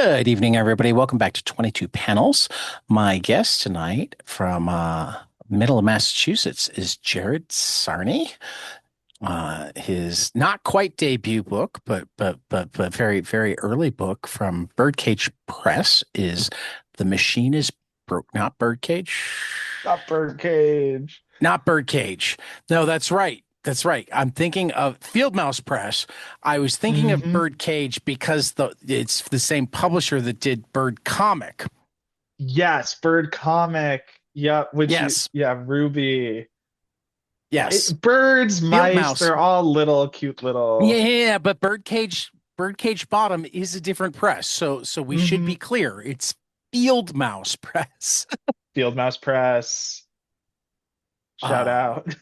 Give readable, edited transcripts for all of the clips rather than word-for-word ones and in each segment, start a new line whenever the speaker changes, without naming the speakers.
Good evening, everybody. Welcome back to 22 Panels. My guest tonight from middle of Massachusetts is Jared Sarnie. His not quite debut book, but very very early book from Birdcage Press is "The Machine is Broke." Not Birdcage.
Not Birdcage.
Not Birdcage. No, that's right. That's right. I'm thinking of Fieldmouse Press. I was thinking of
Hmm.
Birdcage because it's the same publisher that did Bird Comic.
Yes, Bird Comic. Yeah,
Yes.
Ruby.
Yes.
Birds,
Field
mice,
Mouse.
they're all little cute
Yeah,
little.
yeah, yeah, but Birdcage Bottom is a different press. So we should be
Hmm.
clear. It's Field Mouse Press.
Fieldmouse Press. Shout
Um,
out.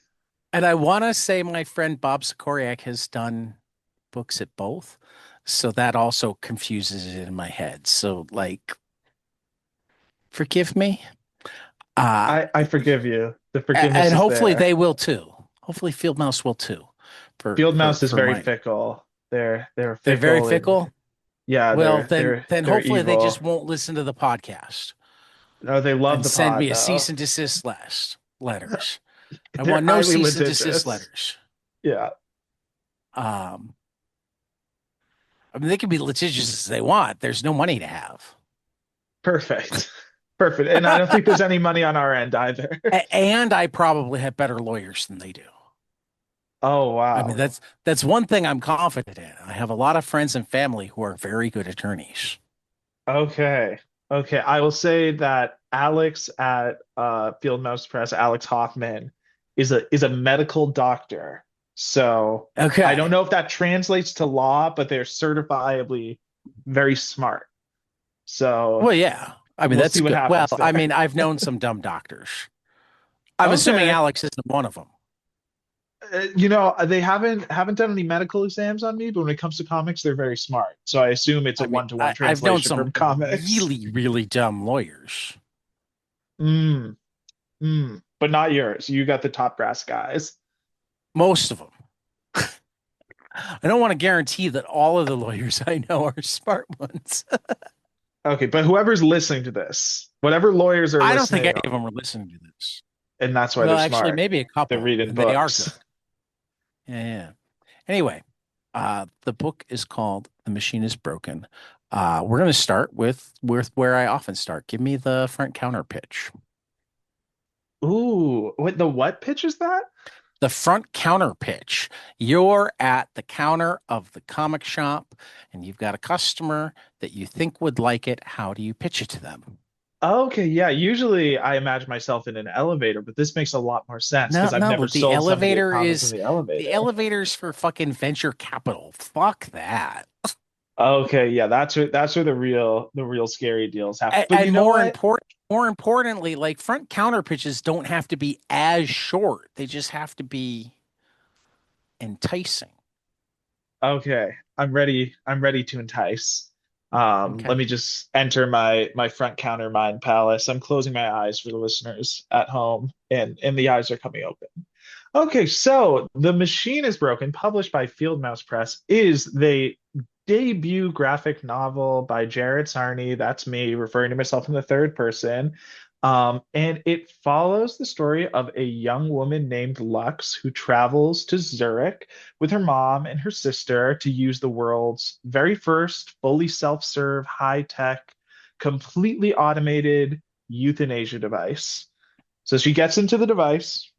and I want to say my friend Bob Sikoriak has done books at both. So that also confuses it in my head. So like, forgive me. Uh,
I forgive you. The forgiveness
and
is
hopefully
there.
they will too. Hopefully Field Mouse will too.
Fieldmouse is
For
very
my,
fickle. They're
they're very
fickle and
fickle.
yeah,
Well,
they're
then
they're
then
they're
hopefully they just
evil.
won't listen to the podcast
No, they love
and
the
send
pod
me a cease
though.
and desist letters. I
They're
want no
highly
cease and desist
litigious.
letters.
Yeah,
Um, I mean, they can be litigious as they want. There's no money to have.
perfect. Perfect. And I don't think there's any money on our end either.
And I probably have better lawyers than they do.
Oh,
I mean,
wow.
that's one thing I'm confident in. I have a lot of friends and family who are very good attorneys.
Okay. Okay. I will say that Alex at Fieldmouse Press, Alex Hoffman, is a medical doctor. So I don't
Okay.
know if that translates to law, but they're certifiably very smart. So
Well, yeah. I mean,
we'll
that's
see what
good. Well,
happens
I
there.
mean, I've known some dumb doctors. I'm assuming
Okay.
Alex isn't one of them.
They haven't done any medical exams on me, but when it comes to comics, they're very smart. So I assume it's a
I mean,
one-to-one
I've known
translation
some
from comics.
really, really dumb lawyers.
Mm, but not yours. You got the top brass guys.
Most of them. I don't want to guarantee that all of the lawyers I know are smart ones.
Okay, but whoever's listening to this, whatever lawyers are
I don't think
listening,
any of them are listening to this.
and that's why
Well,
they're
actually,
smart.
maybe a
They're
couple,
reading
and they are good.
books.
Yeah, yeah. Anyway, the book is called "The Machine is Broken." We're going to start with where I often start. Give me the front counter pitch.
Ooh, what pitch is that?
The front counter pitch. You're at the counter of the comic shop, and you've got a customer that you think would like it. How do you pitch it to them?
Okay, yeah. Usually I imagine myself in an elevator, but this makes a lot more sense
No,
because I've
no,
never
the
sold somebody a
elevator
comic in
is
the
the
elevator.
elevator's for fucking venture capital. Fuck that.
Okay, yeah, that's where the real scary deals happen.
And,
But you
and
know what?
more importantly, like front counter pitches don't have to be as short. They just have to be enticing.
Okay, I'm ready. I'm ready to entice.
Okay.
Let me just enter my front counter mind palace. I'm closing my eyes for the listeners at home, and the eyes are coming open. Okay, so The Machine is Broken, published by Fieldmouse Press, is the debut graphic novel by Jared Sarnie. That's me referring to myself in the third person. And it follows the story of a young woman named Lux who travels to Zurich with her mom and her sister to use the world's very first fully self-serve, high-tech, completely automated euthanasia device. So she gets into the device,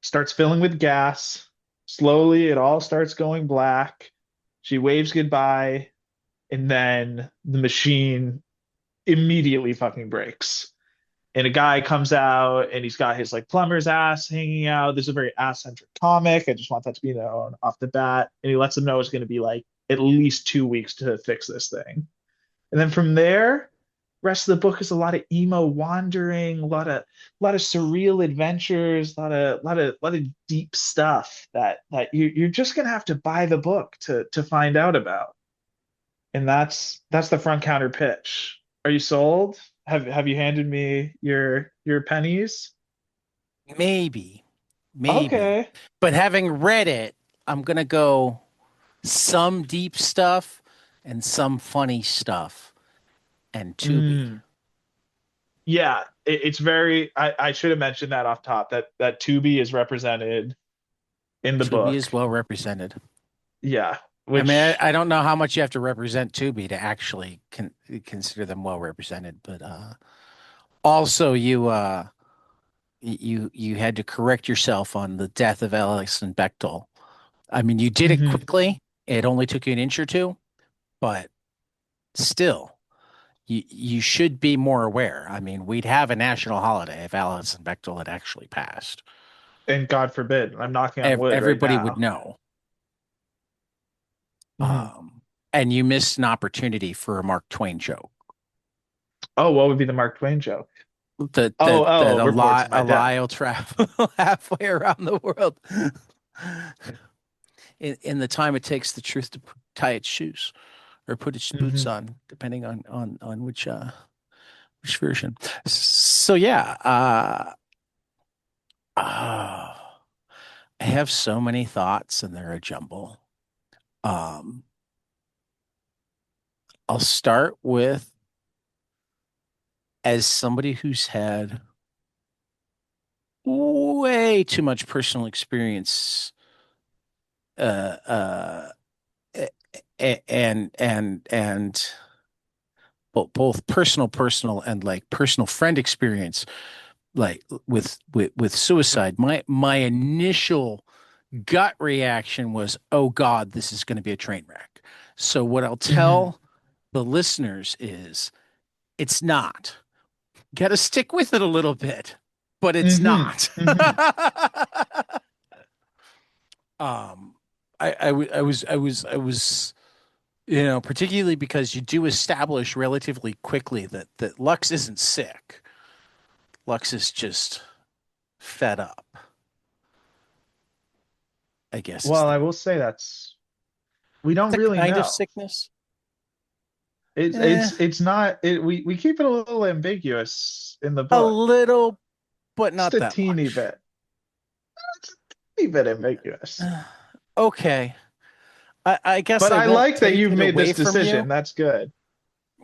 starts filling with gas. Slowly, it all starts going black. She waves goodbye, and then the machine immediately fucking breaks. And a guy comes out and he's got his like plumber's ass hanging out. This is a very ass-centric comic. I just want that to be known off the bat. And he lets them know it's going to be like at least 2 weeks to fix this thing. And then from there, rest of the book is a lot of emo wandering, a lot of surreal adventures, a lot of deep stuff that you're just gonna have to buy the book to find out about. And that's the front counter pitch. Are you sold? Have you handed me your pennies?
Maybe, maybe.
Okay.
But having read it, I'm gonna go some deep stuff and some funny stuff. and Tubi.
Mm. Yeah, it's very. I should have mentioned that off top. That Tubi is represented in the
Tubi
book.
is well represented.
Yeah,
I mean,
which.
I don't know how much you have to represent Tubi to actually consider them well represented, but also you had to correct yourself on the death of Alison Bechtel. I mean, you did it
Mhm.
quickly. It only took you an inch or two, but still, you should be more aware. I mean, we'd have a national holiday if Alison Bechtel had actually passed.
And God forbid, I'm knocking on wood right
Everybody would
now.
know.
Mhm.
And you missed an opportunity for a Mark Twain joke.
Oh, what would be the Mark Twain joke?
That
Reports of my
a
death.
lie will travel halfway around the world in the time it takes the truth to tie its shoes or put its boots
Hmm.
on, depending on which version. So yeah, uh, I have so many thoughts and they're a jumble. Um, I'll start with as somebody who's had way too much personal experience, uh, uh, and both personal and like personal friend experience, like with suicide. My initial gut reaction was, oh God, this is going to be a train wreck. So what I'll
Hmm.
tell the listeners is it's not. Got to stick with it a little bit, but it's
Hmm.
not.
Hmm.
um, I was, particularly because you do establish relatively quickly that Lux isn't sick. Lux is just fed up, I guess is
Well,
the
I will say we don't
the
really
kind of
know.
sickness.
It's
Eh,
it's it's not we keep it a little ambiguous in the
a
book.
little, but
Just
not
a
that
teeny
much.
bit. It's a teeny bit ambiguous.
Okay. I guess
But
I
I
won't
like that
take
you've
it
made
away
this
from
decision.
you.
That's good.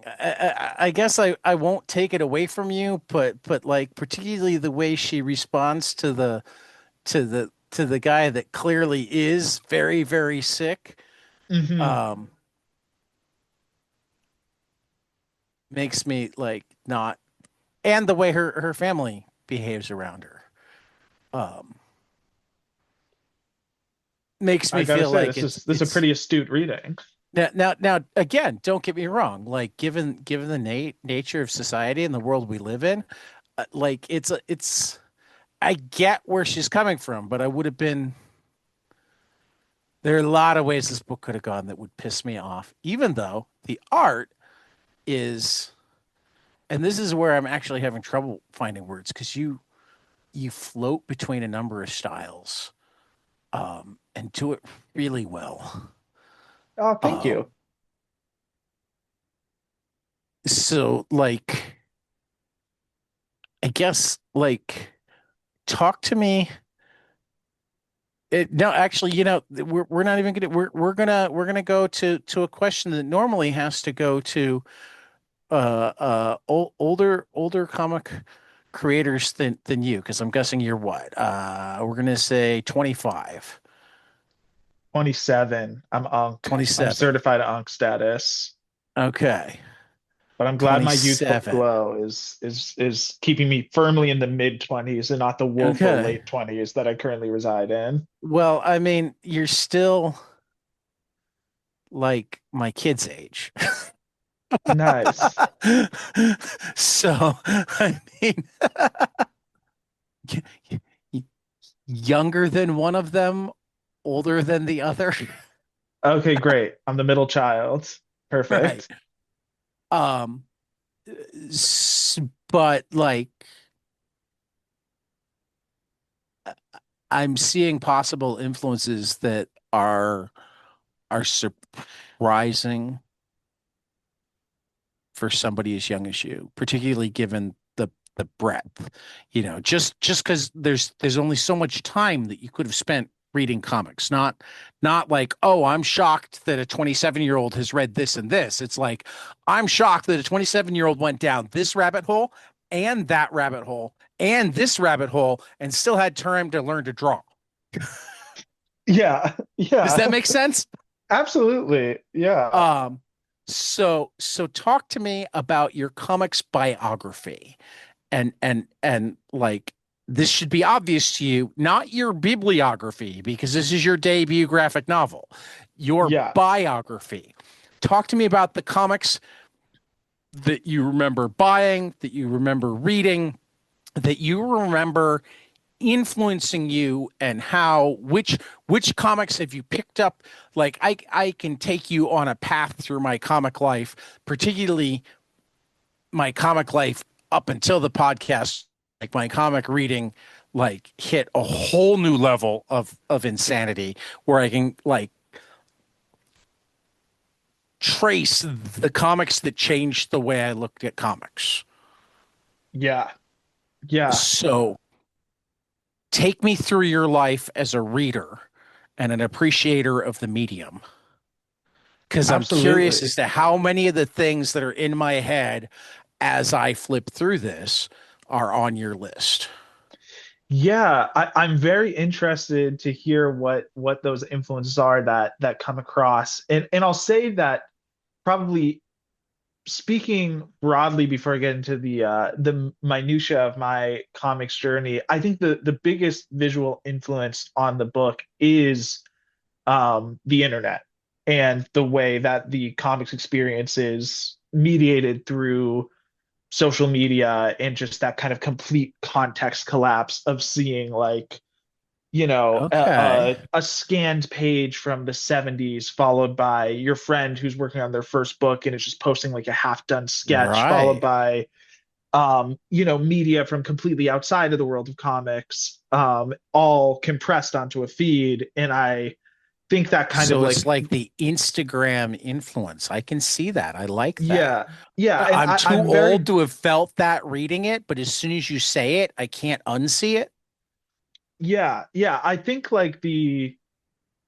I guess I won't take it away from you, but like particularly the way she responds to the guy that clearly is very, very sick,
Hmm.
um, makes me like not, and the way her family behaves around her, um, makes
I
me
gotta
feel
say,
like
this is a
it's
pretty astute reading.
now again, don't get me wrong, like given the nature of society and the world we live in, like it's I get where she's coming from, but I would have been there are a lot of ways this book could have gone that would piss me off, even though the art is, and this is where I'm actually having trouble finding words because you float between a number of styles, and do it really well.
Oh, thank
Um,
you.
so like, I guess like talk to me. No, actually, we're not even gonna we're gonna go to a question that normally has to go to older comic creators than you, because I'm guessing you're what? We're gonna say 25,
27. I'm Unc. I'm
27.
certified Unc status.
Okay.
But I'm glad my youthful
27.
glow is keeping me firmly in the mid 20s and not the woeful
Okay.
late 20s that I currently reside in.
Well, I mean, you're still like my kid's age.
Nice.
So, I mean, younger than one of them, older than the other.
Okay, great. I'm the middle child.
Right.
Perfect.
Um, but like I'm seeing possible influences that are surprising for somebody as young as you, particularly given the breadth. Just because there's only so much time that you could have spent reading comics. Not like, oh, I'm shocked that a 27-year-old has read this and this. It's like, I'm shocked that a 27-year-old went down this rabbit hole and that rabbit hole and this rabbit hole and still had time to learn to draw.
Yeah,
Does that
yeah,
make sense?
absolutely. Yeah,
Um, so talk to me about your comics biography and like this should be obvious to you, not your bibliography, because this is your debut graphic novel, your
yeah,
biography. Talk to me about the comics that you remember buying, that you remember reading, that you remember influencing you, and how which comics have you picked up. Like I can take you on a path through my comic life, particularly my comic life up until the podcast. Like my comic reading like hit a whole new level of insanity where I can like trace the comics that changed the way I looked at comics.
yeah, yeah,
So take me through your life as a reader and an appreciator of the medium. Because I'm curious
absolutely.
as to how many of the things that are in my head as I flip through this are on your list.
Yeah, I'm very interested to hear what those influences are that come across. And I'll say that probably speaking broadly before I get into the minutia of my comics journey, I think the biggest visual influence on the book is the internet and the way that the comics experience is mediated through social media and just that kind of complete context collapse of seeing like
Okay.
a scanned page from the 70s followed by your friend who's working on their first book and it's just posting like a half done sketch followed
Right.
by media from completely outside of the world of comics, all compressed onto a feed. And I think that kind of
So
like,
it's like the Instagram influence. I can see that. I like that.
yeah, yeah. And
I'm too
I'm
old
very,
to have felt that reading it, but as soon as you say it, I can't unsee it.
yeah, yeah. I think like the,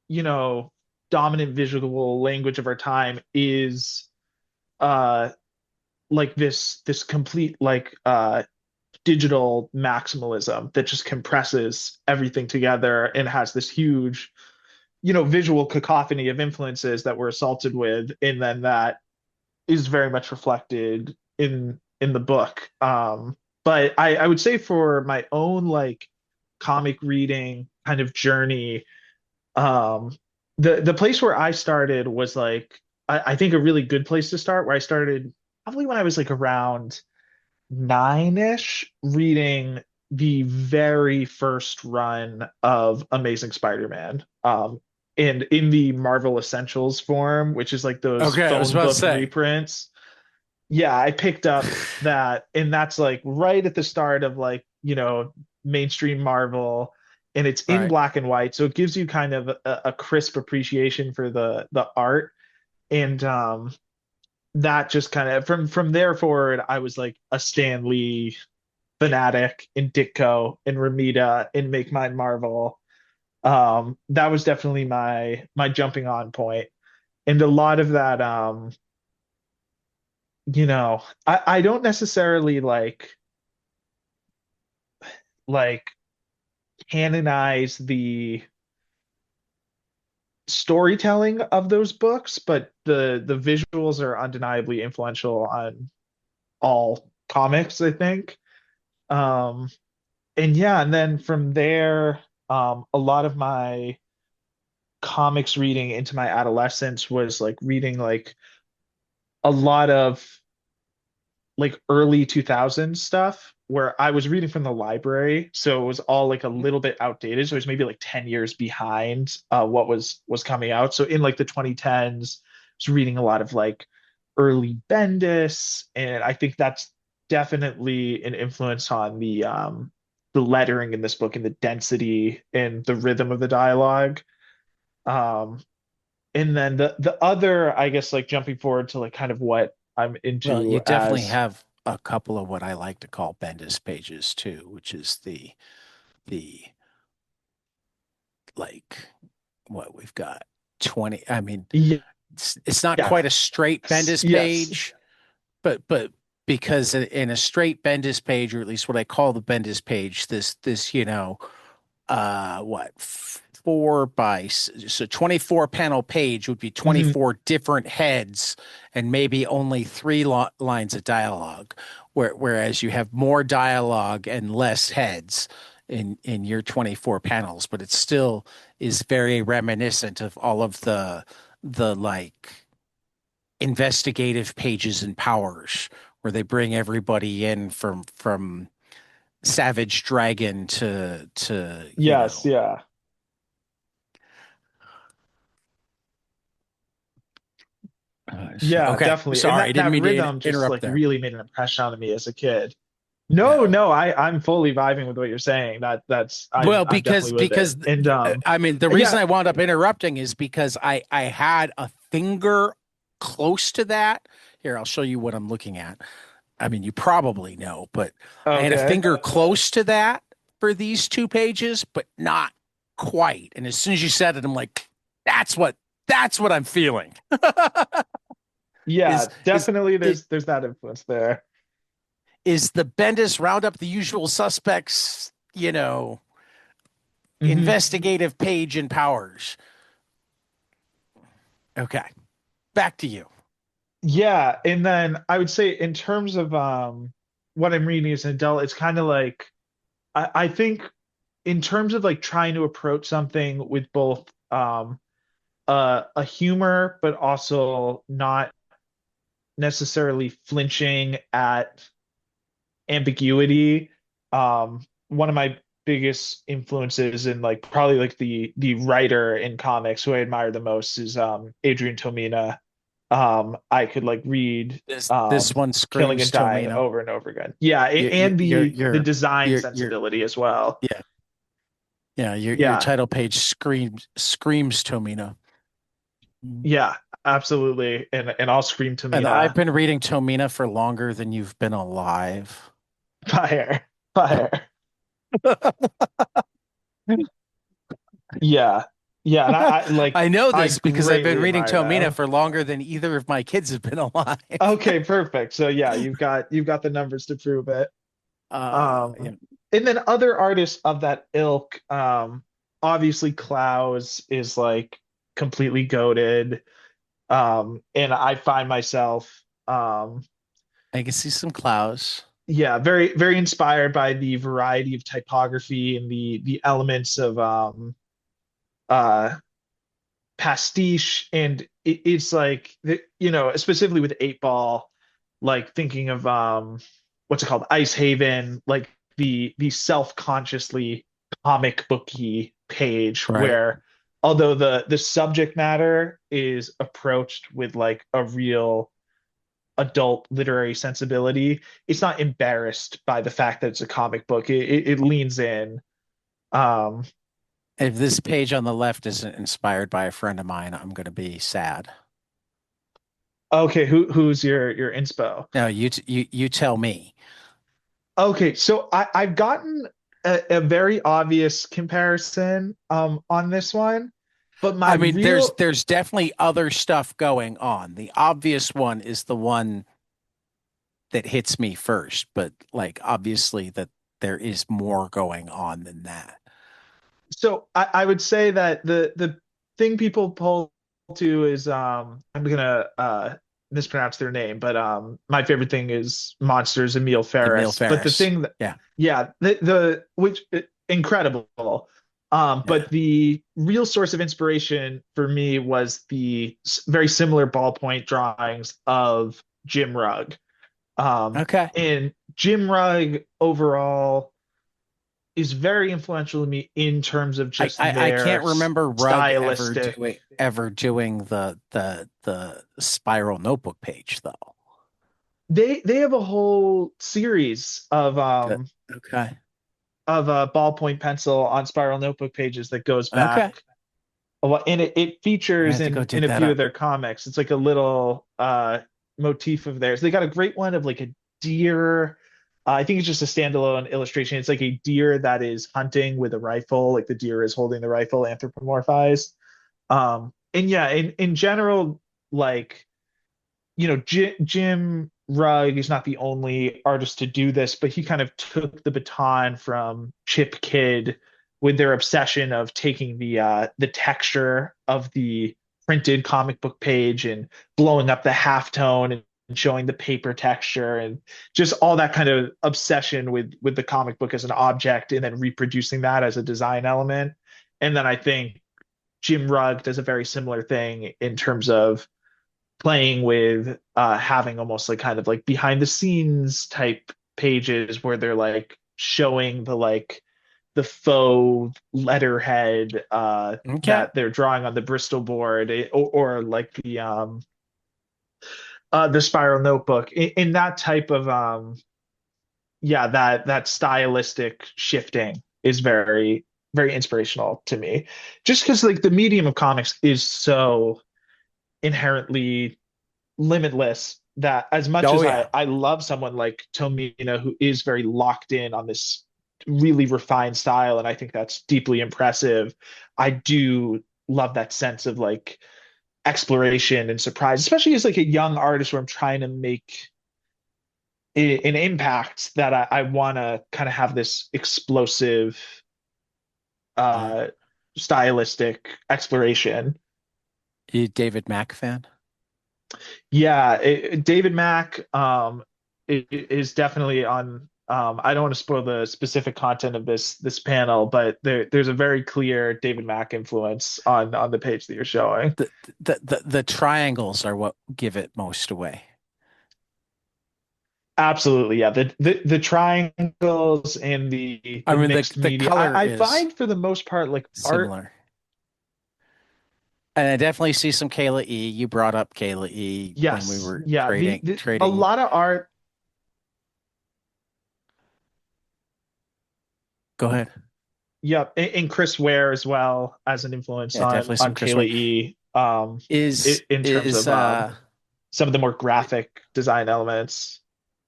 you know, dominant visual language of our time is uh like this complete like digital maximalism that just compresses everything together and has this huge visual cacophony of influences that we're assaulted with, and then that is very much reflected in the book. But I would say for my own like comic reading kind of journey, um, the place where I started was like I think a really good place to start, where I started probably when I was like around nine-ish, reading the very first run of Amazing Spider-Man. And in the Marvel Essentials form, which is like those
Okay, I was
phone
about to
book
say.
reprints. Yeah, I picked up that, and that's like right at the start of like, mainstream Marvel, and it's in
Right.
black and white, so it gives you kind of a crisp appreciation for the art. And that just kind of from there forward, I was like a Stan Lee fanatic in Ditko in Ramita in Make Mine Marvel. That was definitely my jumping on point. And a lot of that, I don't necessarily like canonize the storytelling of those books, but the visuals are undeniably influential on all comics, I think. Um, and yeah, and then from there, a lot of my comics reading into my adolescence was like reading like a lot of like early 2000s stuff where I was reading from the library, so it was all like a little bit outdated, so it was maybe like 10 years behind what was coming out. So in like the 2010s, I was reading a lot of like early Bendis, and I think that's definitely an influence on the lettering in this book and the density and the rhythm of the dialogue. Um, and then the other, I guess, like jumping forward to like kind of what I'm
Well, you
into
definitely
as
have a couple of what I like to call Bendis pages too, which is the like what we've got 20. I mean,
Ye-
it's not quite a straight
Yes.
Bendis
Yes.
page, but because in a straight Bendis page, or at least what I call the Bendis page, this what 24 panel page would be
Mhm.
24 different heads and maybe only three lines of dialogue, whereas you have more dialogue and less heads in your 24 panels, but it still is very reminiscent of all of the like investigative pages and powers where they bring everybody in from Savage Dragon to
Yes. Yeah. Yeah,
okay.
definitely. And
Sorry, I didn't
that
mean to
rhythm just
interrupt
like
there.
really made an impression on me as a kid.
Yeah.
No, I'm fully vibing with what you're saying. That's
Well,
I'm definitely with it. And
I mean the reason
yeah,
I wound up interrupting is because I had a finger close to that. Here, I'll show you what I'm looking at. I mean, you probably know, but I had a
okay.
finger close to that for these two pages, but not quite. And as soon as you said it, I'm like, that's what that's what I'm feeling.
Yeah,
is is
definitely
is
there's that influence there.
is the Bendis round up the usual suspects,
Hmm.
investigative page and powers. Okay, back to you.
Yeah, and then I would say in terms of what I'm reading as an adult, it's kind of like I think in terms of like trying to approach something with both a humor, but also not necessarily flinching at ambiguity. One of my biggest influences in like probably like the writer in comics who I admire the most is Adrian Tomina. I could like read
This one
Killing
screams
and Dying
Tomino.
over and over again. Yeah,
You, you,
and
you're
the
you're
design
you're
sensibility as well.
yeah, yeah. Your
Yeah,
title page screams Tomino.
yeah, absolutely. And I'll scream
And I've
Tomina.
been reading Tomina for longer than you've been alive.
Fire, fire. Yeah. Yeah, and I like
I know
I
this because I've been
greatly
reading
admire
Tomina
them.
for longer than either of my kids have been alive.
Okay, perfect. So yeah, you've got the numbers to prove it.
Yeah.
And then other artists of that ilk, obviously Klaus is like completely goated. And I find myself
I can see some clouds.
yeah, very inspired by the variety of typography and the elements of uh pastiche, and it's like specifically with 8 Ball, like thinking of what's it called, Ice Haven, like the self-consciously comic booky page
Right.
where although the subject matter is approached with like a real adult literary sensibility, it's not embarrassed by the fact that it's a comic book. It leans in. um
If this page on the left isn't inspired by a friend of mine, I'm going to be sad.
okay, who's your inspo?
No, you tell me.
Okay, so I've gotten a very obvious comparison on this one, but my
I mean, there's
real
there's definitely other stuff going on. The obvious one is the one that hits me first, but like obviously that there is more going on than that.
so I would say that the thing people pull to is I'm gonna mispronounce their name, but my favorite thing is Monsters, Emil
Emil
Ferris. But the
Ferris.
thing that
Yeah.
yeah, the which incredible.
Yeah.
But the real source of inspiration for me was the very similar ballpoint drawings of Jim Rugg.
Okay.
And Jim Rugg overall is very influential to me in terms of just
I
their
can't remember Rugg
stylistic.
ever doing the spiral notebook page though.
They have a whole series
Good. Okay.
of a ballpoint pencil on spiral notebook pages that goes
Okay.
back a lot, and it
I
features
have to go
in
dig
a
that
few of
up.
their comics. It's like a little motif of theirs. They got a great one of like a deer I think it's just a standalone illustration. It's like a deer that is hunting with a rifle, like the deer is holding the rifle anthropomorphized. And yeah, in general, like Jim Rugg is not the only artist to do this, but he kind of took the baton from Chip Kidd with their obsession of taking the texture of the printed comic book page and blowing up the halftone and showing the paper texture and just all that kind of obsession with the comic book as an object and then reproducing that as a design element. And then I think Jim Rugg does a very similar thing in terms of playing with having almost like kind of like behind the scenes type pages where they're like showing the faux letterhead
Okay.
that they're drawing on the Bristol board or like the spiral notebook in that type of yeah, that stylistic shifting is very inspirational to me just because like the medium of comics is so inherently limitless that as much
Oh
as
yeah.
I love someone like Tomino who is very locked in on this really refined style and I think that's deeply impressive, I do love that sense of like exploration and surprise, especially as like a young artist where I'm trying to make an impact that I want to kind of have this explosive
Yeah.
uh stylistic exploration.
You David Mack fan?
Yeah, David Mack is definitely on. I don't want to spoil the specific content of this panel, but there's a very clear David Mack influence on the page that you're showing.
The triangles are what give it most away.
Absolutely, yeah. The triangles and
I
the
mean
mixed
the
media.
color
I
is
find for the most part like art.
similar. And I definitely see some Kayla E. You brought up Kayla E when we
Yes,
were
yeah. A
trading.
lot of art.
Go ahead.
Yep, and Chris Ware as well as an influence
Yeah, definitely
on
some Chris Way.
Kayla E. In terms
Is
of some of the more graphic design elements.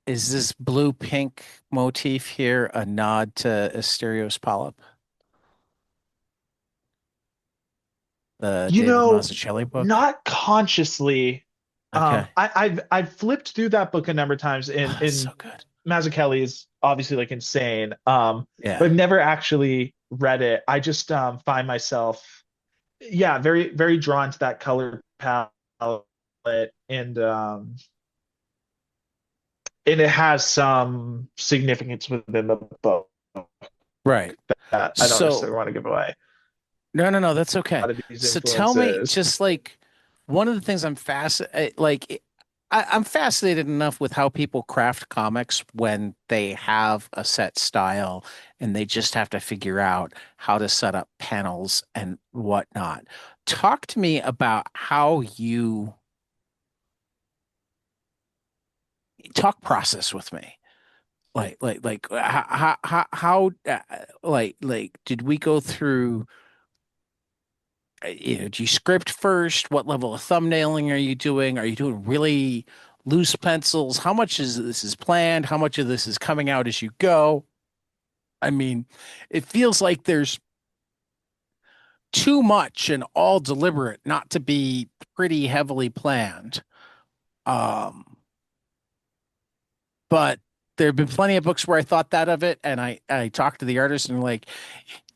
is this blue pink motif here a nod to Asterios Polyp, the
You
David
know,
Mazzucchelli book?
not consciously.
Okay.
I've flipped through that book a number of times,
Oh, that's so
and
good.
Mazzucchelli is obviously like insane. But
Yeah.
I've never actually read it. I just find myself, yeah, very drawn to that color palette, and and it has some significance within the book
Right.
that I don't
So
necessarily want to give away.
no, that's
A
okay.
lot of these
So tell me,
influences.
just like one of the things I'm I'm fascinated enough with how people craft comics when they have a set style and they just have to figure out how to set up panels and whatnot. Talk to me about how you talk process with me. Like did we go through do you script first? What level of thumbnailing are you doing? Are you doing really loose pencils? How much is this is planned? How much of this is coming out as you go? I mean, it feels like there's too much and all deliberate not to be pretty heavily planned. Um, but there have been plenty of books where I thought that of it, and I talked to the artist and like,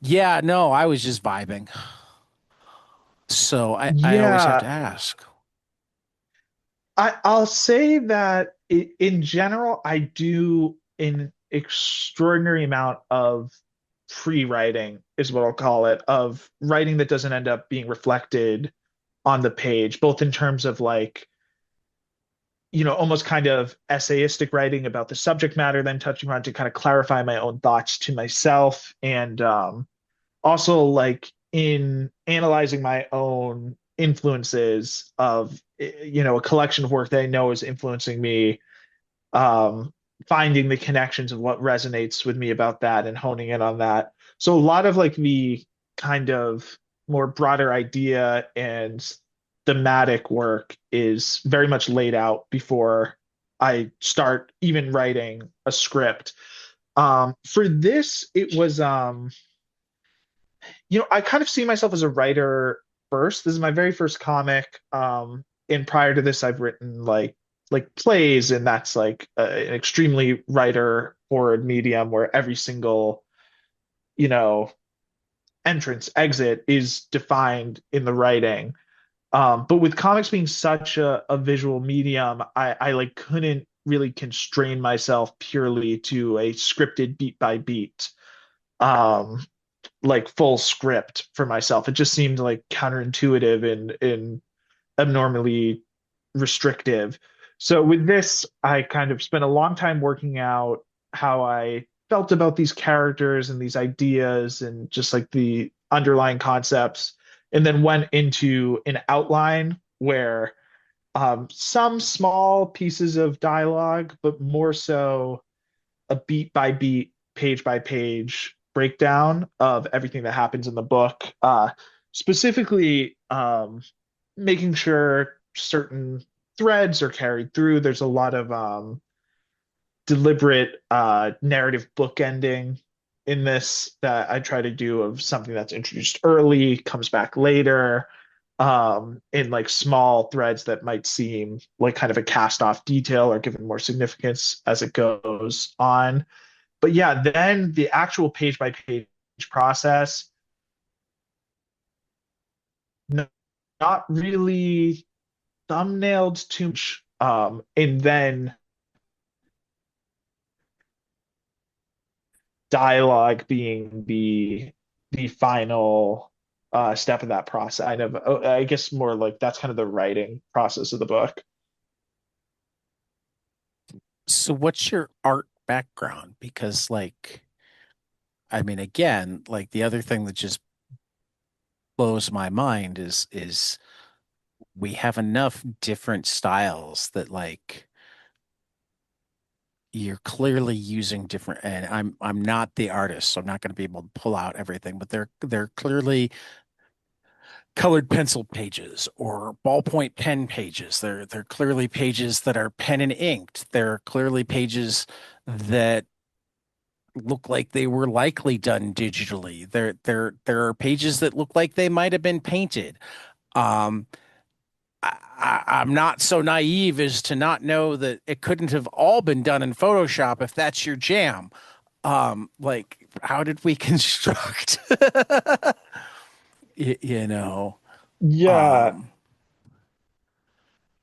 yeah, no, I was just vibing. So I always have to
Yeah,
ask.
I'll say that in general, I do an extraordinary amount of pre-writing, is what I'll call it, of writing that doesn't end up being reflected on the page, both in terms of like, almost kind of essayistic writing about the subject matter, then touching on to kind of clarify my own thoughts to myself, and also like in analyzing my own influences of a collection of work that I know is influencing me, um finding the connections of what resonates with me about that and honing in on that. So a lot of like the kind of more broader idea and thematic work is very much laid out before I start even writing a script. For this, it was I kind of see myself as a writer first. This is my very first comic. And prior to this, I've written like plays, and that's like an extremely writer forward medium where every single, you know, entrance, exit is defined in the writing. But with comics being such a visual medium, I like couldn't really constrain myself purely to a scripted beat by beat. Um, like full script for myself. It just seemed like counterintuitive and abnormally restrictive. So with this, I kind of spent a long time working out how I felt about these characters and these ideas and just like the underlying concepts, and then went into an outline where some small pieces of dialogue, but more so a beat by beat, page by page breakdown of everything that happens in the book. Specifically, making sure certain threads are carried through. There's a lot of deliberate narrative bookending in this that I try to do of something that's introduced early, comes back later, in like small threads that might seem like kind of a cast off detail or given more significance as it goes on. But yeah, then the actual page by page process, not really thumbnailed too much. And then dialogue being the final step of that process. I guess more like that's kind of the writing process of the book.
So what's your art background? Because like, I mean, again, like the other thing that just blows my mind is we have enough different styles that like you're clearly using different, and I'm not the artist, so I'm not going to be able to pull out everything, but they're clearly colored pencil pages or ballpoint pen pages. They're clearly pages that are pen and inked. They're clearly pages that look like they were likely done digitally. There are pages that look like they might have been painted. Um, I'm not so naive as to not know that it couldn't have all been done in Photoshop if that's your jam. Like, how did we construct, you know?
Yeah,
Um,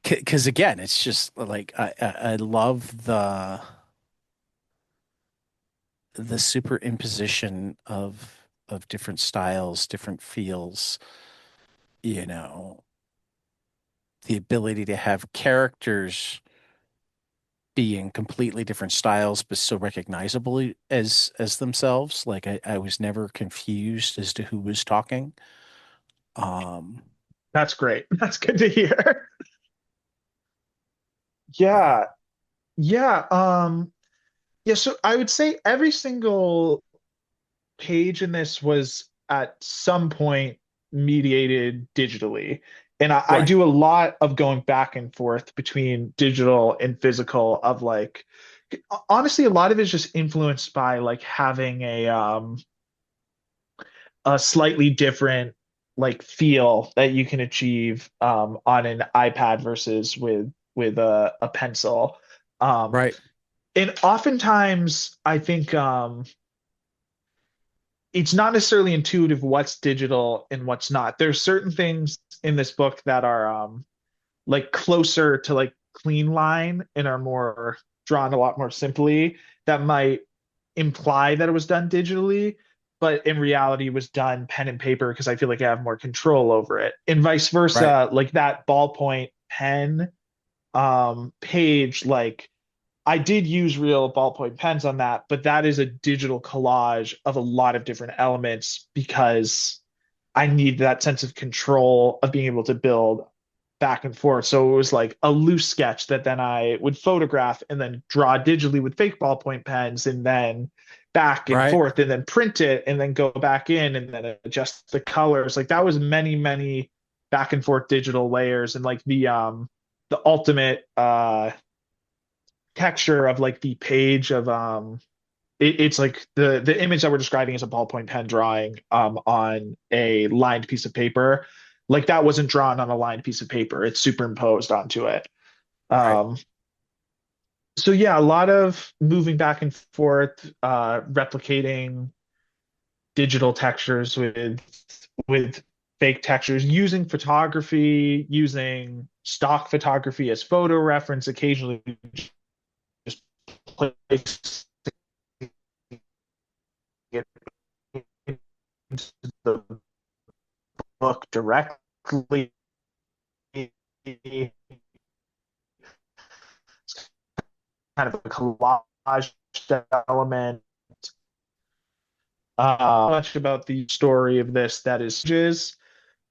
because again, it's just like I love the superimposition of different styles, different feels, you know, the ability to have characters being completely different styles but so recognizable as themselves. Like I was never confused as to who was talking. Um,
that's great. That's good to hear. Yeah, yeah. Yeah, so I would say every single page in this was at some point mediated digitally. And I
right,
do a lot of going back and forth between digital and physical of like honestly a lot of it is just influenced by like having a slightly different like feel that you can achieve on an iPad versus with a pencil. Um
right,
and oftentimes I think it's not necessarily intuitive what's digital and what's not. There's certain things in this book that are like closer to like clean line and are more drawn a lot more simply that might imply that it was done digitally, but in reality was done pen and paper because I feel like I have more control over it. And vice
right,
versa, like that ballpoint pen page, like I did use real ballpoint pens on that, but that is a digital collage of a lot of different elements because I need that sense of control of being able to build back and forth. So it was like a loose sketch that then I would photograph and then draw digitally with fake ballpoint pens and then back and
right.
forth and then print it and then go back in and then adjust the colors. Like that was many, many back and forth digital layers and like the ultimate texture of like the page of it's like the image that we're describing is a ballpoint pen drawing on a lined piece of paper. Like that wasn't drawn on a lined piece of paper. It's superimposed onto it.
Right.
Um, so yeah, a lot of moving back and forth, replicating digital textures with fake textures, using photography, using stock photography as photo reference, occasionally just place it into the book directly. It's kind of a collage element. Much about the story of this that is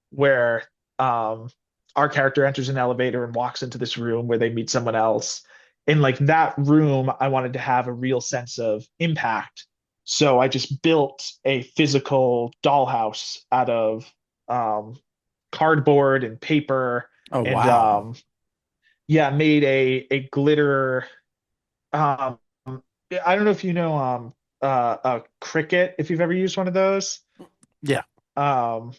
where our character enters an elevator and walks into this room where they meet someone else. In like that room, I wanted to have a real sense of impact. So I just built a physical dollhouse out of um, cardboard and paper
Oh,
and
wow.
yeah, made a glitter. Um, I don't know if you know a Cricut, if you've ever used one of those.
Yeah.
Um,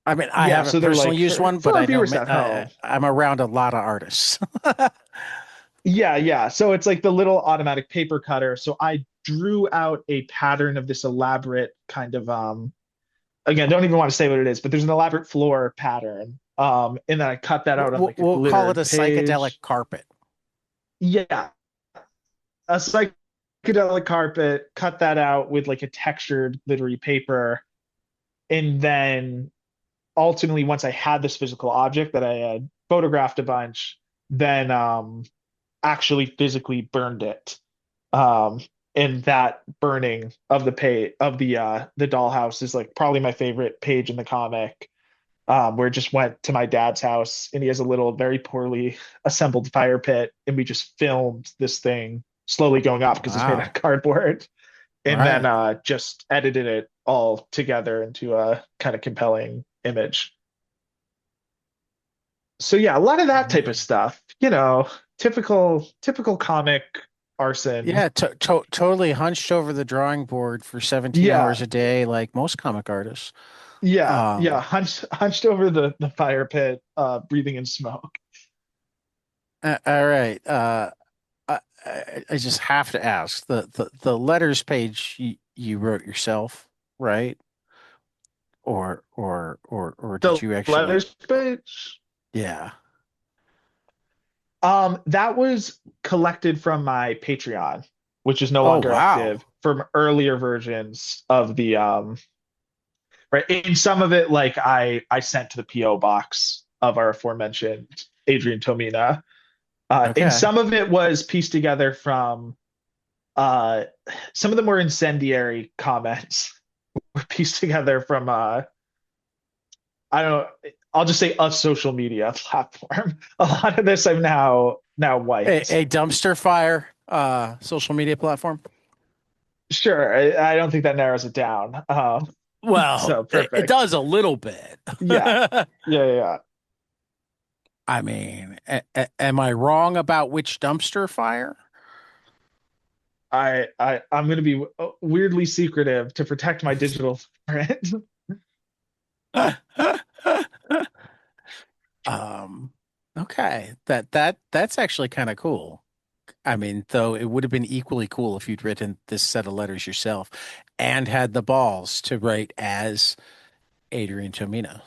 I mean, I
yeah,
haven't
so they're
personally
like
used one, but
for our
I know
viewers at home.
I'm around a lot of artists.
Yeah, yeah. So it's like the little automatic paper cutter. So I drew out a pattern of this elaborate kind of again, don't even want to say what it is, but there's an elaborate floor pattern. And then I cut that out on like a
We'll call it a
glittered
psychedelic
page.
carpet.
Yeah, a psychedelic carpet, cut that out with like a textured glittery paper. And then ultimately, once I had this physical object that I had photographed a bunch, then actually physically burned it. Um, and that burning of the page of the dollhouse is like probably my favorite page in the comic. Where it just went to my dad's house and he has a little very poorly assembled fire pit, and we just filmed this thing slowly going up because it's made out
Wow.
of cardboard, and then
Right.
just edited it all together into a kind of compelling image. So yeah, a lot of that type of stuff, typical comic arson.
Yeah, totally hunched over the drawing board for 17 hours
Yeah,
a day, like most comic artists.
yeah,
Um,
hunched over the fire pit, breathing in smoke.
all right. I just have to ask the letters page you wrote yourself, right? Or did
The
you actually?
letters page.
Yeah.
That was collected from my Patreon, which is no
Oh,
longer
wow.
active, from earlier versions of the right. In some of it, like I sent to the PO box of our aforementioned Adrian Tomina. And
Okay.
some of it was pieced together from uh some of them were incendiary comments were pieced together from I don't know, I'll just say a social media platform. A lot of this I've now wiped.
A dumpster fire social media platform.
Sure, I don't think that narrows it down.
Well,
So
it
perfect.
does a little bit.
Yeah, yeah.
I mean, am I wrong about which dumpster fire?
I'm going to be weirdly secretive to protect my digital footprint.
Um, okay. That's actually kind of cool. I mean, though it would have been equally cool if you'd written this set of letters yourself and had the balls to write as Adrian Tomino.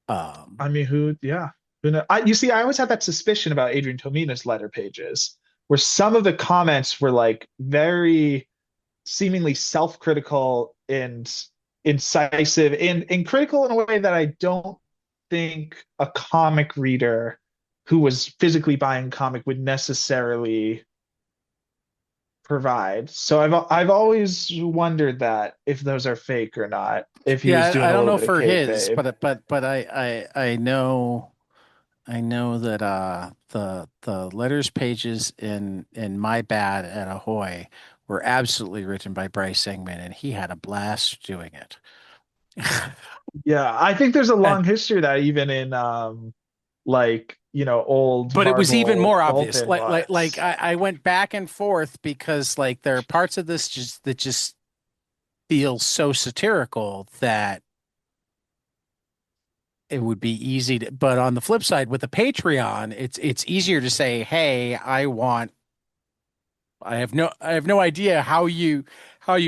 Um,
I mean, who? Yeah, who know? You see, I always had that suspicion about Adrian Tomina's letter pages, where some of the comments were like very seemingly self-critical and incisive and critical in a way that I don't think a comic reader who was physically buying comic would necessarily provide. So I've always wondered that if those are fake or not, if he was
yeah,
doing
I
a
don't
little
know
bit of
for his,
kayfabe.
but I know that the letters pages in My Bad at Ahoy were absolutely written by Bryce Engman, and he had a blast doing it.
Yeah, I think there's a
And
long history of that even in like old
But it was even
marble
more obvious.
bullpen
Like
was.
I went back and forth because like there are parts of this just feel so satirical that it would be easy to, but on the flip side, with the Patreon, it's easier to say, hey, I have no idea how you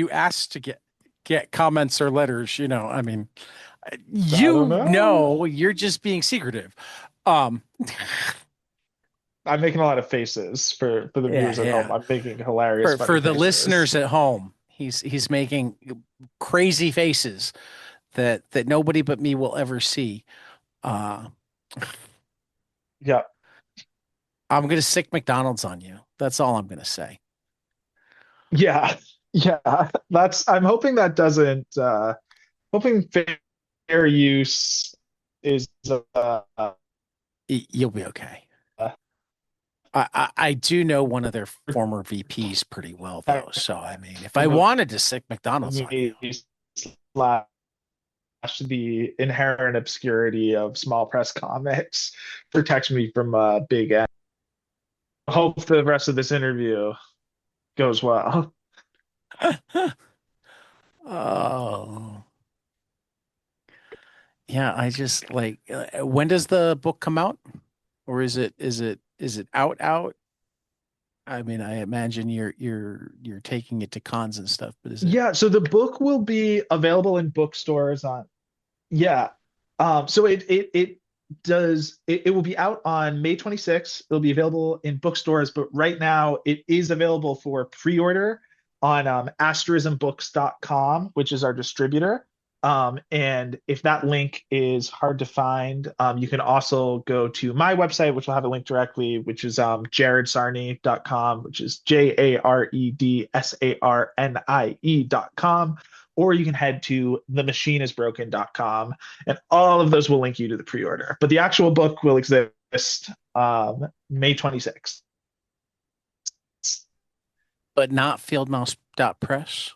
ask to get comments or letters, I mean,
I don't know.
you're just being secretive. Um,
I'm making a lot of faces for the
yeah,
viewers at home.
yeah.
I'm making hilarious, funny
For the
faces.
listeners at home, he's making crazy faces that nobody but me will ever see. Uh,
Yeah,
I'm gonna stick McDonald's on you. That's all I'm gonna say.
yeah, yeah. I'm hoping that doesn't. Hoping fair use is
You'll be okay. I do know one of their former VPs pretty well, though. So, I mean, if I
of
wanted to stick McDonald's on you,
me slash the inherent obscurity of small press comics protects me from big end. Hope the rest of this interview goes well.
oh, yeah, I just like, when does the book come out? Or is it out? I mean, I imagine you're taking it to cons and stuff, but is it
Yeah, so the book will be available in bookstores on. Yeah. So it will be out on May 26th. It'll be available in bookstores, but right now it is available for pre-order on asterismbooks.com, which is our distributor. And if that link is hard to find, you can also go to my website, which will have a link directly, which is jaredsarnie.com, which is JAREDSARNIE.com, or you can head to themachineisbroken.com, and all of those will link you to the pre-order. But the actual book will exist May 26th.
but not Fieldmouse Press?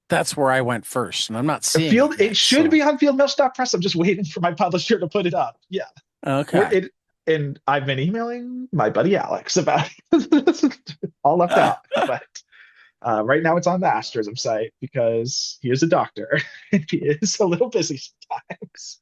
That's where I went first, and I'm not seeing it
It
yet.
should
So,
be on Fieldmouse.press. I'm just waiting for my publisher to put it up. Yeah. We're
okay.
it and I've been emailing my buddy Alex about it. All left out. But right now it's on the Asterism site because he is a doctor and he is a little busy sometimes.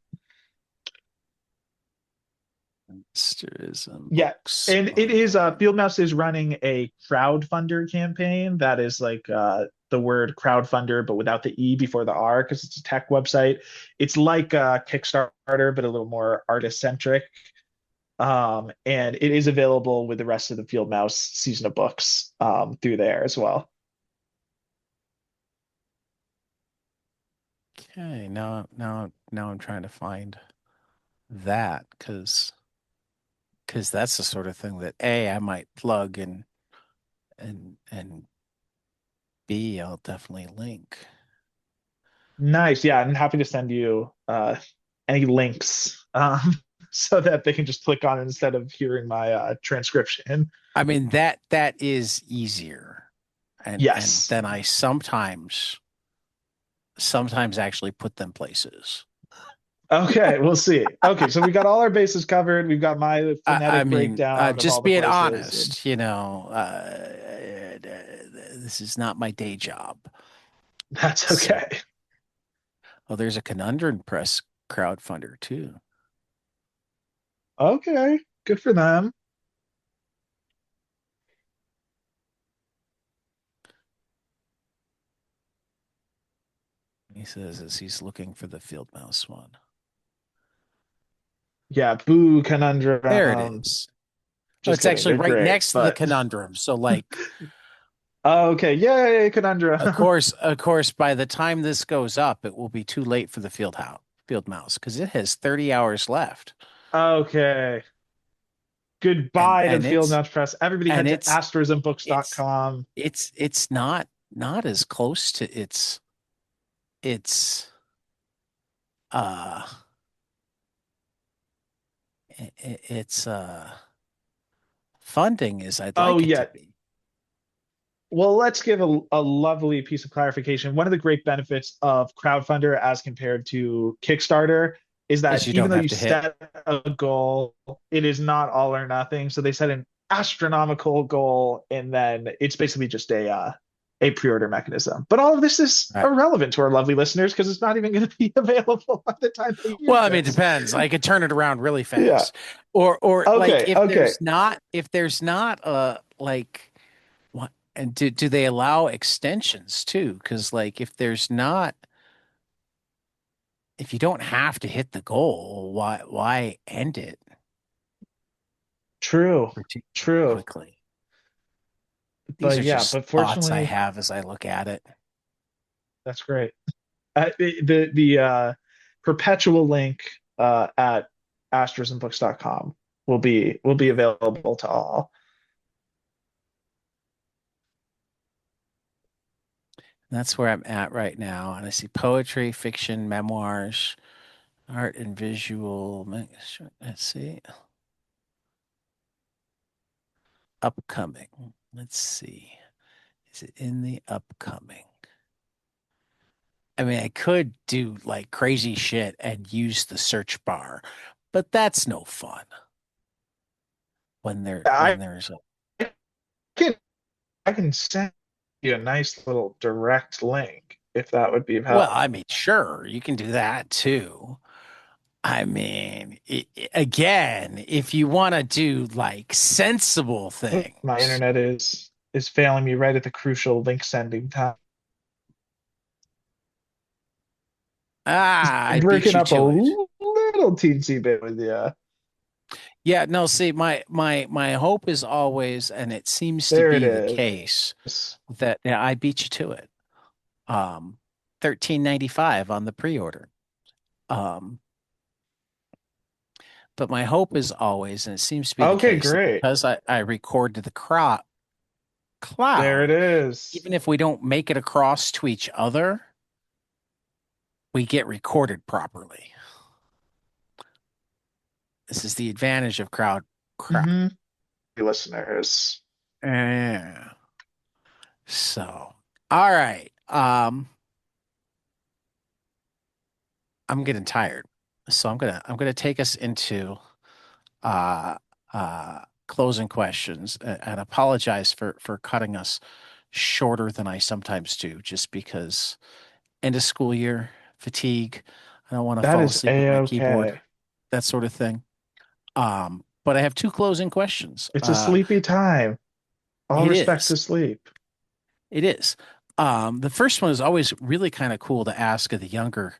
Tourism
Yeah,
books
and it is
online.
Fieldmouse is running a crowdfunder campaign that is like the word crowdfunder but without the E before the R because it's a tech website. It's like Kickstarter but a little more artist centric. And it is available with the rest of the Fieldmouse season of books through there as well.
Okay, now I'm trying to find that because that's the sort of thing that A, I might plug and B, I'll definitely link.
Nice. Yeah, I'm happy to send you any links so that they can just click on it instead of hearing my transcription.
I mean that is easier. And
Yes.
then I sometimes actually put them places.
Okay, we'll see. Okay, so we got all our bases covered. We've got my
I
phonetic
mean,
breakdown of all
just
the
being
places. And
honest, this is not my day job.
that's
So,
okay.
oh, there's a Conundrum Press crowdfunder too.
Okay, good for them.
He says as he's looking for the field mouse one.
Yeah, boo
There it
conundrum.
is. Oh,
Just
it's
kidding.
actually
They're
right
great,
next to the
but
conundrum. So, like,
okay, yay, conundrum.
of course, by the time this goes up, it will be too late for the field mouse because it has 30 hours left,
Okay. Goodbye to
and
Field Mouse Press. Everybody
and
head to
it's
asterismbooks.com.
it's not as close to its uh its funding as I'd
Oh,
like it to
yeah.
be.
Well, let's give a lovely piece of clarification. One of the great benefits of crowdfunder as compared to Kickstarter is that
Is you
even
don't
though
have
you
to hit.
set a goal, it is not all or nothing. So they set an astronomical goal, and then it's basically just a pre-order mechanism. But all of this is
Right.
irrelevant to our lovely listeners because it's not even going to be available by the time they hear
Well, I mean, it
this.
depends. I could turn it around really
Yeah.
fast. Or like
Okay. Okay.
if there's not like what and do they allow extensions too? Because like if you don't have to hit the goal, why end it
True.
particularly
True.
quickly? These
But
are
yeah,
just
but
thoughts I
fortunately,
have as I look at it.
that's great. The perpetual link at astrosandbooks.com will be available to all.
That's where I'm at right now. And I see poetry, fiction, memoirs, art and visual. Let's see. Upcoming. Let's see. Is it in the upcoming? I mean, I could do like crazy shit and use the search bar, but that's no fun when
I
there's a
can I can send you a nice little direct link if that would be of
well,
help.
I mean, sure, you can do that too. I mean, again, if you want to do like sensible
My
things,
internet is failing me right at the crucial link sending time.
I beat
Breaking
you
up a
to it.
little teensy bit with you.
Yeah, no, see, my hope is always, and it seems to
There it
be the case,
is.
that yeah, I beat you to it. Um, 13.95 on the pre-order. Um, but my hope is always, and it seems to be the
Okay,
case, that
great.
because I record to the
There it
cloud,
is.
even if we don't make it across to each other, we get recorded properly. This is the advantage of crowd.
Mm-hmm. Listeners.
Yeah. So, all right. I'm getting tired. So I'm gonna take us into uh closing questions and apologize for cutting us shorter than I sometimes do, just because end of school year fatigue. I don't want to
That
fall
is
asleep at my keyboard,
a-okay.
that sort of thing. But I have two closing questions.
It's a sleepy time. All
It
respect
is.
to sleep.
It is. The first one is always really kind of cool to ask of the younger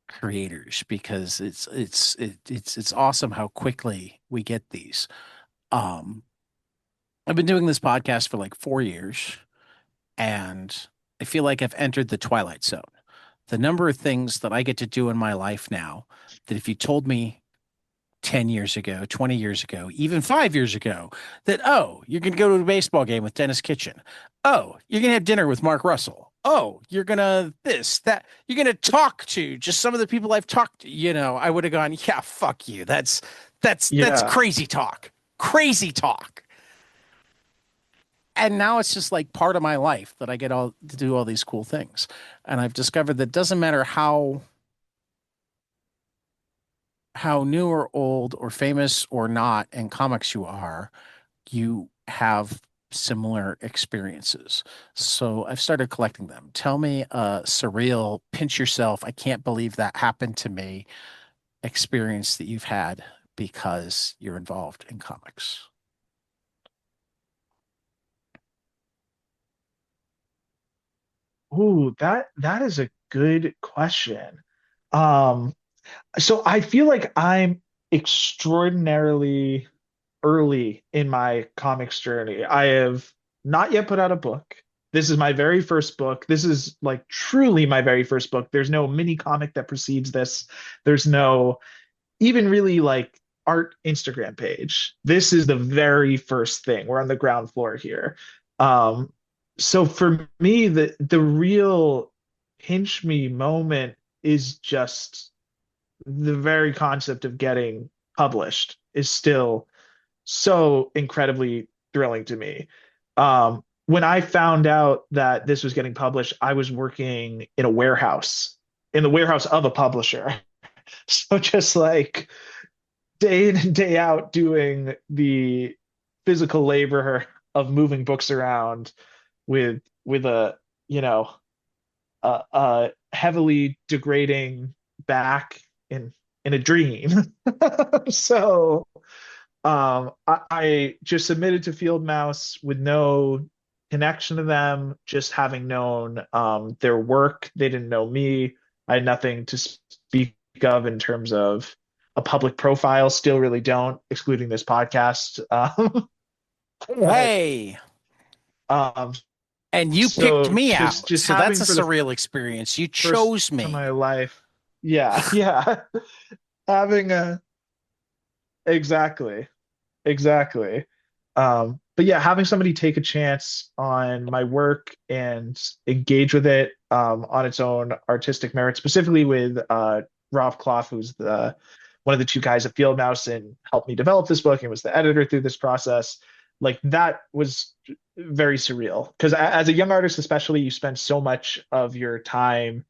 creators because it's awesome how quickly we get these. Um, I've been doing this podcast for like 4 years, and I feel like I've entered the twilight zone. The number of things that I get to do in my life now that if you told me 10 years ago, 20 years ago, even 5 years ago, that, oh, you're going to go to a baseball game with Dennis Kitchen. Oh, you're going to have dinner with Mark Russell. Oh, you're going to this, that, you're going to talk to just some of the people I've talked to, I would have gone, yeah, fuck you. That's
Yeah.
crazy talk. Crazy talk. And now it's just like part of my life that I get all to do all these cool things. And I've discovered that it doesn't matter how new or old or famous or not in comics you have similar experiences. So I've started collecting them. Tell me a surreal, pinch yourself, I can't believe that happened to me experience that you've had because you're involved in comics.
Ooh, that is a good question. Um, so I feel like I'm extraordinarily early in my comics journey. I have not yet put out a book. This is my very first book. This is like truly my very first book. There's no mini comic that precedes this. There's no even really like art Instagram page. This is the very first thing. We're on the ground floor here. Um, so for me, the real pinch me moment is just the very concept of getting published is still so incredibly thrilling to me. When I found out that this was getting published, I was working in a warehouse, in the warehouse of a publisher. So just like day in and day out doing the physical labor of moving books around with a, you know, a heavily degrading back in a dream. So I just submitted to Field Mouse with no connection to them, just having known their work. They didn't know me. I had nothing to speak of in terms of a public profile. Still really don't, excluding this podcast. But
Hey,
um,
and you picked
so
me
just
out.
just
So that's
having
a
for the
surreal experience. You
first
chose
time of
me.
my life, yeah, yeah, having a exactly. Exactly. But yeah, having somebody take a chance on my work and engage with it on its own artistic merit, specifically with Rob Clough, who's the one of the two guys at Field Mouse and helped me develop this book and was the editor through this process. Like that was very surreal because as a young artist, especially, you spend so much of your time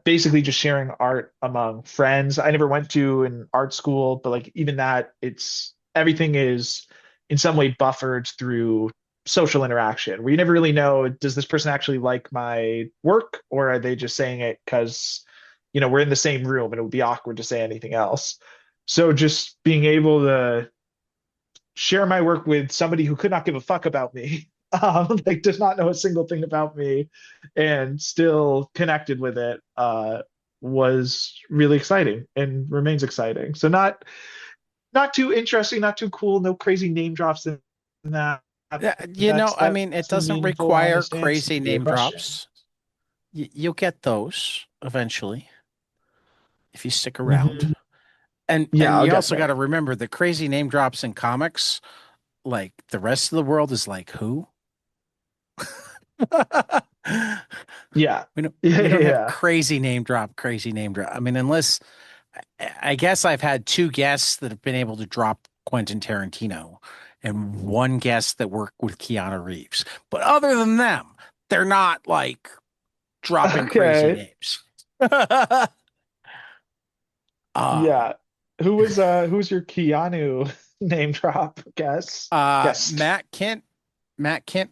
basically just sharing art among friends. I never went to an art school, but like even that, it's everything is in some way buffered through social interaction where you never really know, does this person actually like my work or are they just saying it because, we're in the same room and it would be awkward to say anything else. So just being able to share my work with somebody who could not give a fuck about me, like does not know a single thing about me, and still connected with it, was really exciting and remains exciting. So not too interesting, not too cool, no crazy name drops in that.
Yeah, I
That's
mean, it
the
doesn't
meaningful,
require
honest answer
crazy
to your
name
question.
drops. You'll get those eventually if you stick around.
Hmm.
And
Yeah, I'll
you
get
also got
there.
to remember the crazy name drops in comics, like the rest of the world is like, who?
Yeah.
We don't
Yeah,
we
yeah,
don't have
yeah.
crazy name drop. I mean, unless I guess I've had two guests that have been able to drop Quentin Tarantino and one guest that worked with Keanu Reeves. But other than them, they're not like dropping crazy
Okay.
names. um,
Yeah. Who's your Keanu name drop guest?
Matt Kent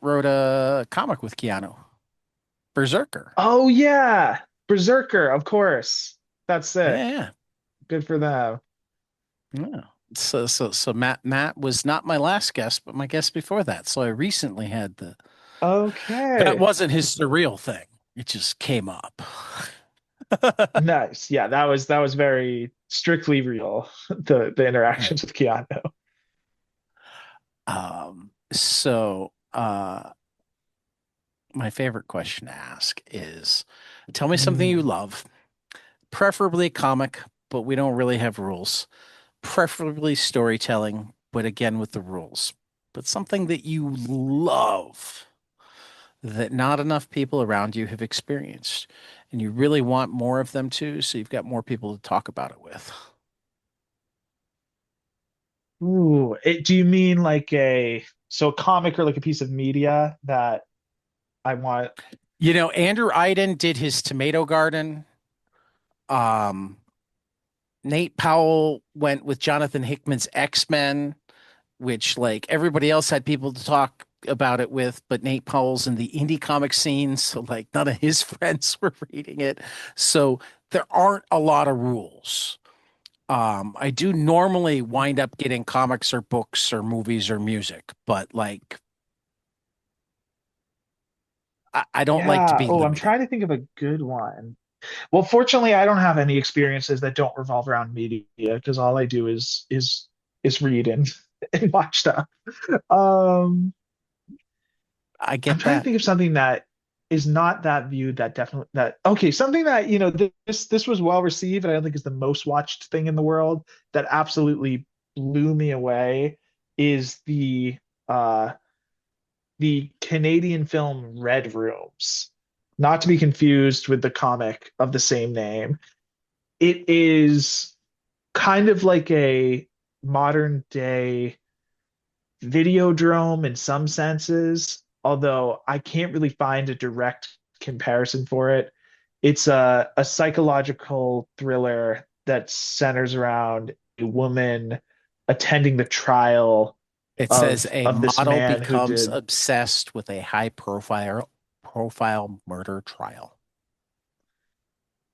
wrote a comic with Keanu, Berserker.
Oh yeah. Berserker, of course. That's
Yeah,
sick.
yeah.
Good for them.
Yeah. So Matt was not my last guest, but my guest before that. So I recently had that
Okay.
wasn't his surreal thing. It just came up.
Nice. Yeah, that was very strictly real, the
Right.
interactions with Keanu.
So my favorite question to ask is tell me something you
Mm.
love, preferably a comic, but we don't really have rules. Preferably storytelling, but again with the rules. But something that you love that not enough people around you have experienced. And you really want more of them too, so you've got more people to talk about it with.
Ooh, do you mean like a comic or like a piece of media that I want?
Andrew Iden did his tomato garden. Um, Nate Powell went with Jonathan Hickman's X-Men, which like everybody else had people to talk about it with, but Nate Powell's in the indie comic scene, so like none of his friends were reading it. So there aren't a lot of rules. I do normally wind up getting comics or books or movies or music, but like I don't like to
Yeah.
be
Oh, I'm
limited.
trying to think of a good one. Well, fortunately, I don't have any experiences that don't revolve around media because all I do is read and and watch stuff. Um,
I
I'm
get
trying to
that.
think of something that is not that viewed that definitely that okay, something that this was well received and I don't think is the most watched thing in the world that absolutely blew me away is uh the Canadian film Red Rooms, not to be confused with the comic of the same name. It is kind of like a modern day Videodrome in some senses, although I can't really find a direct comparison for it. It's a psychological thriller that centers around a woman attending the trial
It says a
of this
model
man who
becomes
did.
obsessed with a high profile murder trial.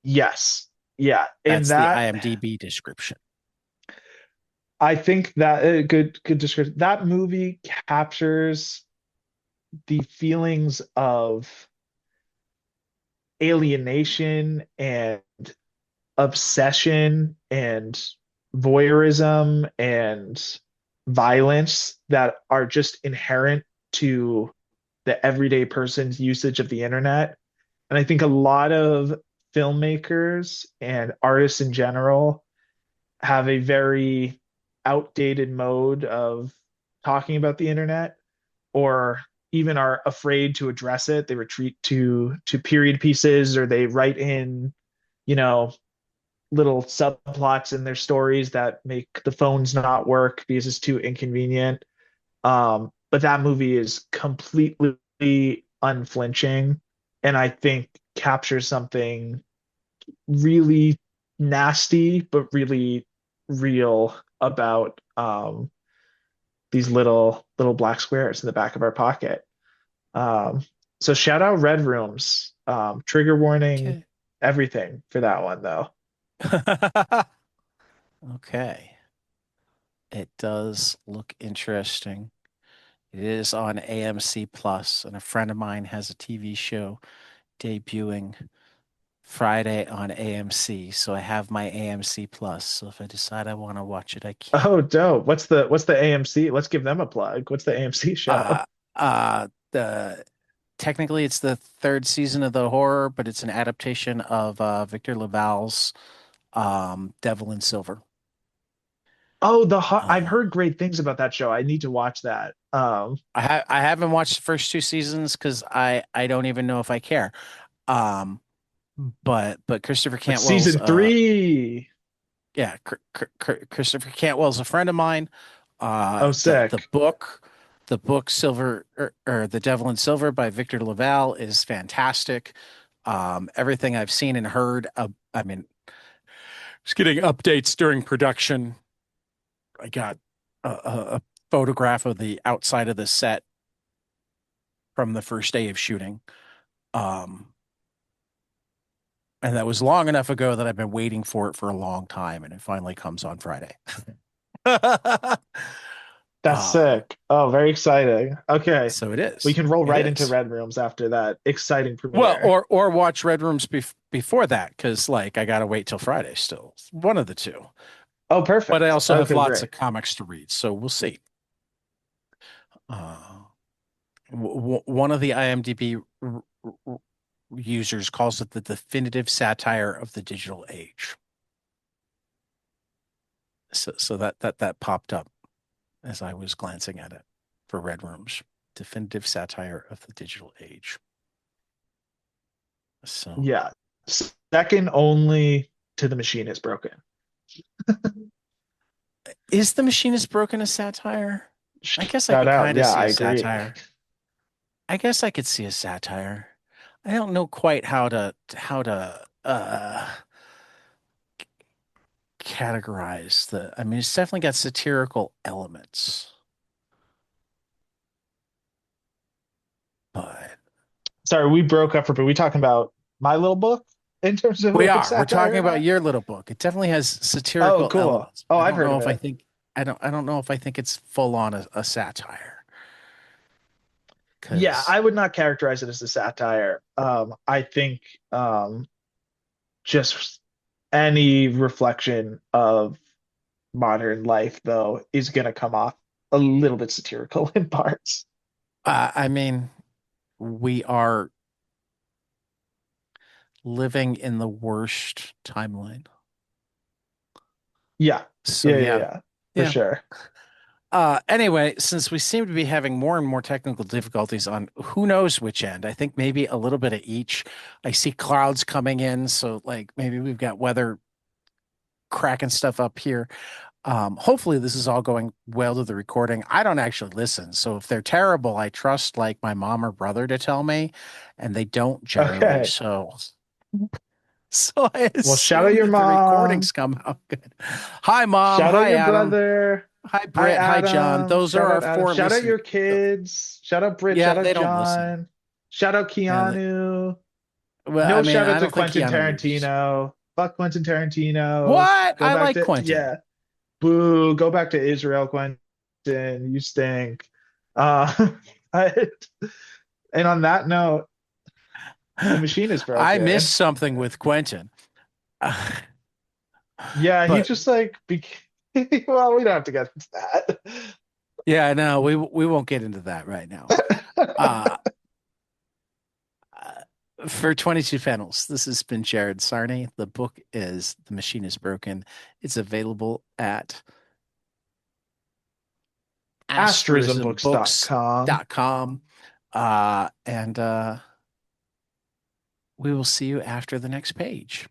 Yes. Yeah. In
That's the
that,
IMDb description.
I think that good description. That movie captures the feelings of alienation and obsession and voyeurism and violence that are just inherent to the everyday person's usage of the internet. And I think a lot of filmmakers and artists in general have a very outdated mode of talking about the internet, or even are afraid to address it. They retreat to period pieces, or they write in, you know, little subplots in their stories that make the phones not work because it's too inconvenient. But that movie is completely unflinching, and I think captures something really nasty but really real about these little black squares in the back of our pocket. Um, so shout out Red Rooms. Trigger warning,
Okay.
everything for that one though.
Okay. It does look interesting. It is on AMC Plus, and a friend of mine has a TV show debuting Friday on AMC. So I have my AMC Plus. So if I decide I want to watch it, I
Oh,
can.
dope. What's the AMC? Let's give them a plug. What's the AMC show?
The technically it's the third season of the horror, but it's an adaptation of Victor LaValle's Devil in Silver.
Oh, I've
Uh,
heard great things about that show. I need to watch that.
I haven't watched the first two seasons because I don't even know if I care. Um, but Christopher
But
Cantwell's
season three.
yeah, Christopher Cantwell's a friend of mine.
Oh,
The
sick.
book Silver or The Devil in Silver by Victor LaValle is fantastic. Everything I've seen and heard, I mean, just getting updates during production. I got a photograph of the outside of the set from the first day of shooting. Um, and that was long enough ago that I've been waiting for it for a long time, and it finally comes on Friday.
That's
um,
sick. Oh, very exciting. Okay.
so it
We
is.
can roll
It
right into
is.
Red Rooms after that exciting
Well,
premiere.
or watch Red Rooms before that, because like I gotta wait till Friday still. One of the two.
Oh,
But I
perfect.
also have
Okay,
lots
great.
of comics to read, so we'll see. Uh, one of the IMDb users calls it the definitive satire of the digital age. So that popped up as I was glancing at it for Red Rooms. Definitive satire of the digital age. So
Yeah. Second only to The Machine is Broken.
is The Machinist Broken a satire? I guess I
Shout
could
out.
kind of
Yeah,
see
I
a
agree.
satire. I guess I could see a satire. I don't know quite how to categorize the. I mean, it's definitely got satirical elements, but
Sorry, we broke up for, but we talking about My Little Book in terms of
we
like
are. We're
satire
talking
or
about
not?
your little book. It definitely has
Oh,
satirical
cool.
elements.
Oh,
I
I've
don't
heard
know
of
if I
it.
think I don't know if I think it's full on a satire
Yeah,
because
I would not characterize it as a satire. I think just any reflection of modern life, though, is going to come off a little bit satirical in parts.
I mean we are living in the worst timeline.
Yeah,
So
yeah, yeah,
yeah,
yeah, for
yeah.
sure.
Anyway, since we seem to be having more and more technical difficulties on who knows which end, I think maybe a little bit of each. I see clouds coming in, so like maybe we've got weather cracking stuff up here. Hopefully this is all going well to the recording. I don't actually listen, so if they're terrible, I trust like my mom or brother to tell me, and they don't generally.
Okay.
So So I
Well, shout out
assume
your
that the
mom.
recordings come out good. Hi, Mom.
Shout out
Hi,
your
Adam.
brother.
Hi,
Hi,
Britt. Hi, John.
Adam.
Those are
Shout
our
out Adam.
four
Shout out
listeners.
your kids. Shout out Britt.
Yeah,
Shout out
they don't listen.
John. Shout out
Yeah.
Keanu.
Well, I
No
mean,
shout out
I
to
don't think
Quentin
Keanu Reeves.
Tarantino. Fuck Quentin Tarantino.
What?
Go
I
back
like
to,
Quentin.
yeah. Boo. Go back to Israel, Quentin. You stink. Uh, I- and on that note, the machine is
I missed
broken.
something with Quentin.
Yeah, he
But
just like well, we don't have to get into
yeah, no, we won't get into that right now.
that.
Uh, for 22 panels, this has been Jared Sarnie. The book is The Machine is Broken. It's available at
Asterismbooks.com.
asterismbooks.com. And we will see you after the next page.